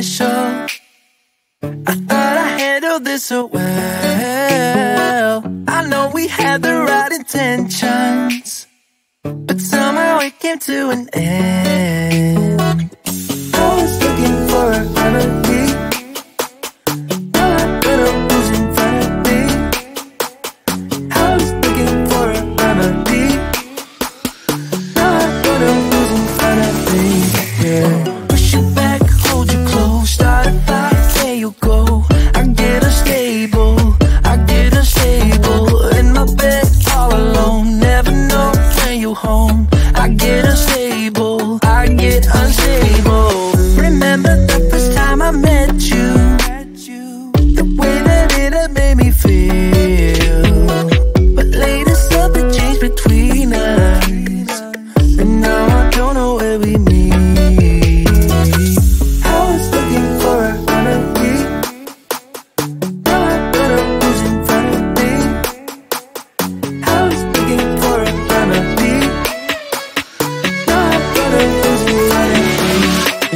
special. I thought I handled this so well. I know we had the right intentions, but somehow it came to an end. I was looking for a remedy. Now I better lose in front of me. I was looking for a remedy. Now I better lose in front of me. Yeah. Push you back, hold you close, start a fight, there you go. I get unstable, I get unstable. In my bed all alone, never know when you home. I get unstable, I get unstable. Remember the first time I met you, the way that it had made me feel. But later something changed between us, and now I don't know where we meet. I was looking for a remedy. Now I better lose in front of me. I was looking for a remedy. Now I better lose in front of me.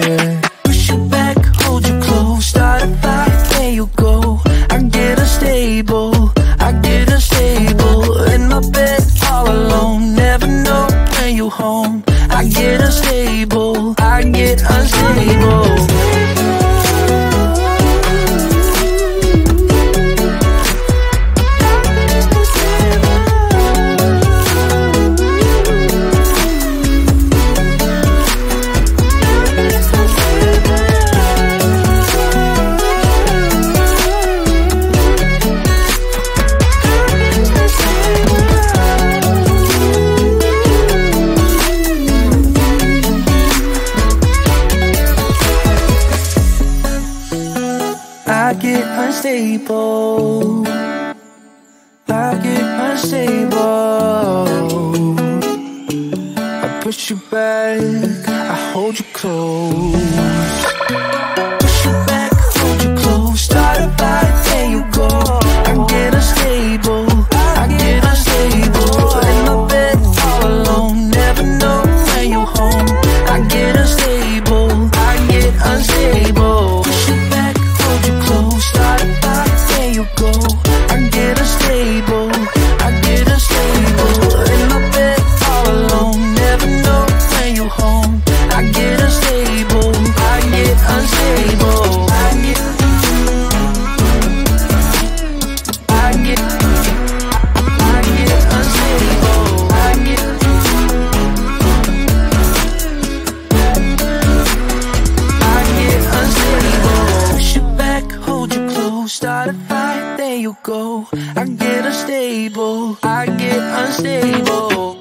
Yeah. Push you back, hold you close, start a fight, there you go. I get unstable, I get unstable. In my bed all alone, never know when you home. I get unstable, I get unstable. I get unstable, I get unstable. I push you back, I hold you close. Push you back, hold you close, start a fight, there you go. I get unstable, I get unstable. In my bed all alone, never know when you home. I get unstable, I get unstable. Push you back, hold you close, start a fight, there you go. I get unstable, I get unstable. In my bed all alone, never know when you home. I get unstable, I get unstable. I get unstable. I get unstable. Push you back, hold you close, start a fight, there you go. I get unstable, I get unstable.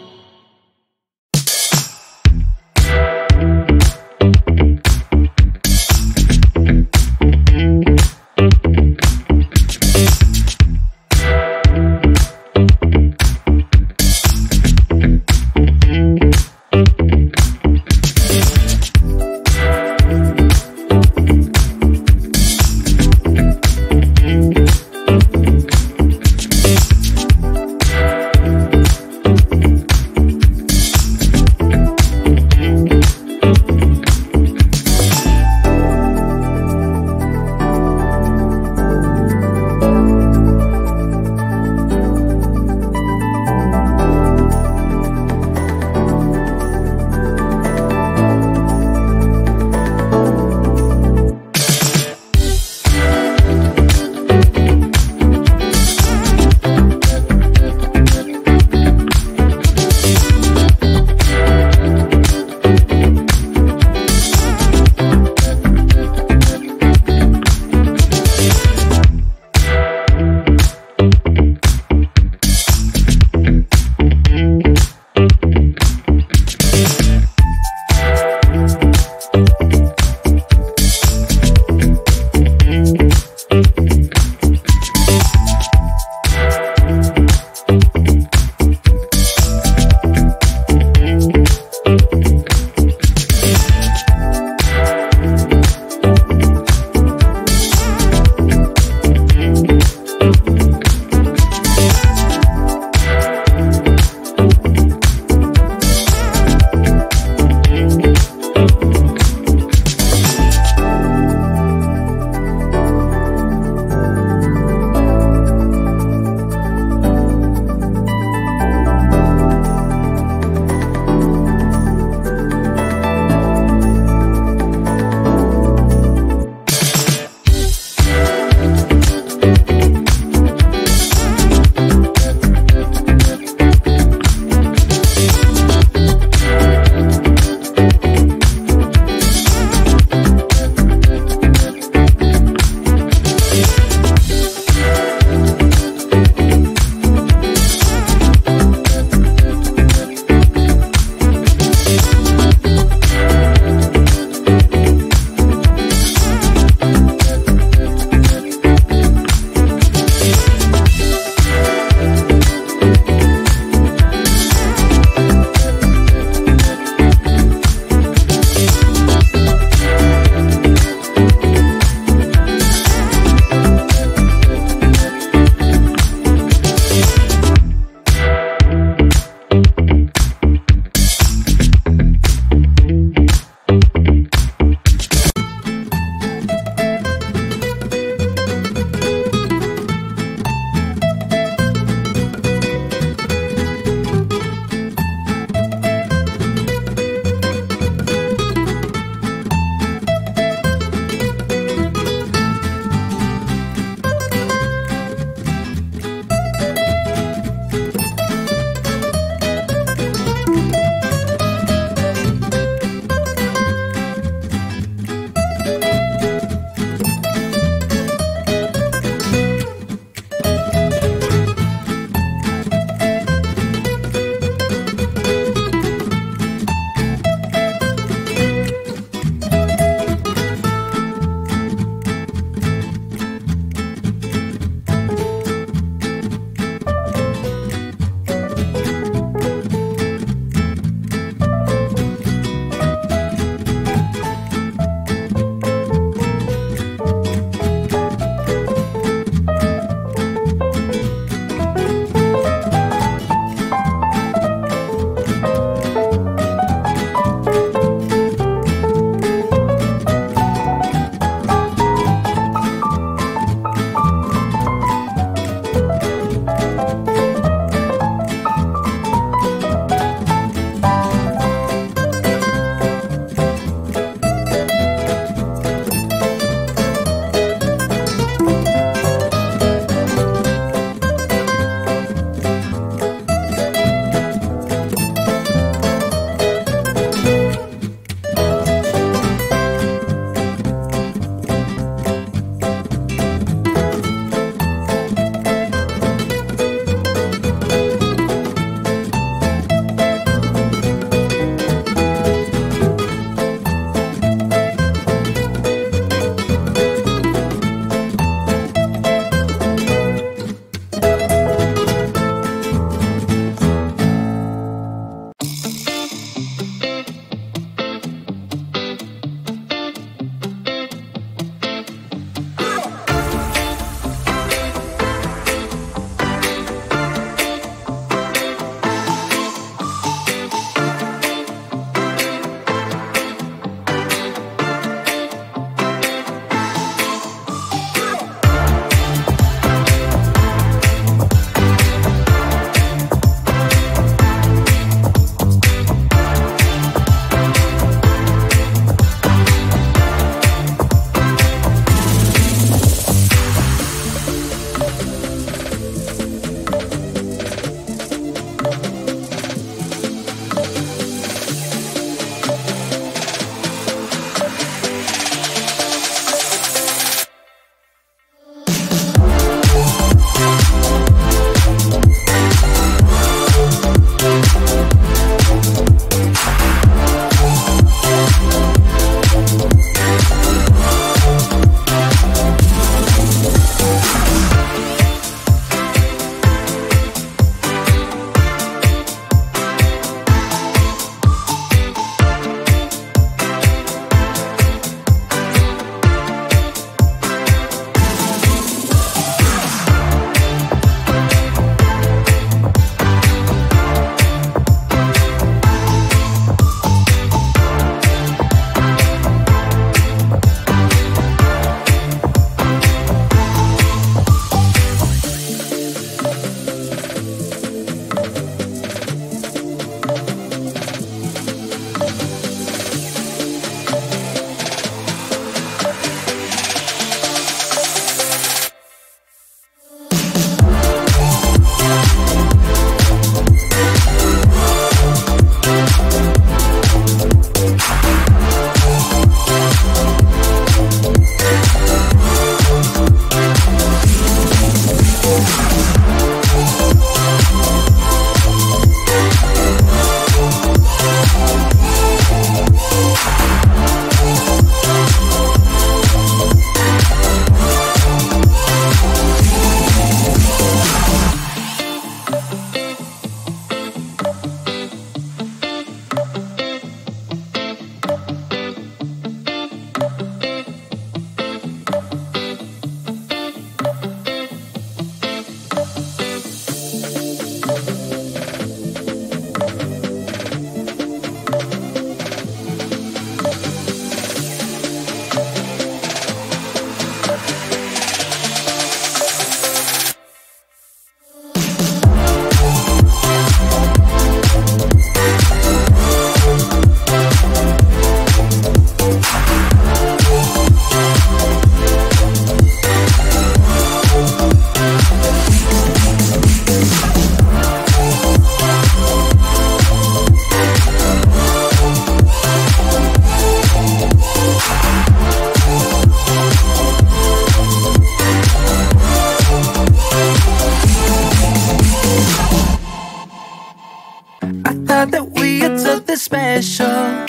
special.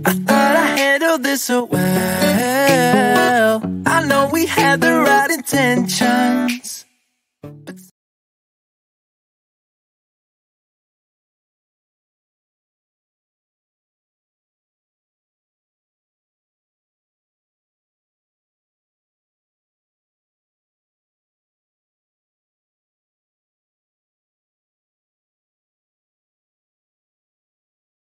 I thought I handled this so well. I know we had the right intentions,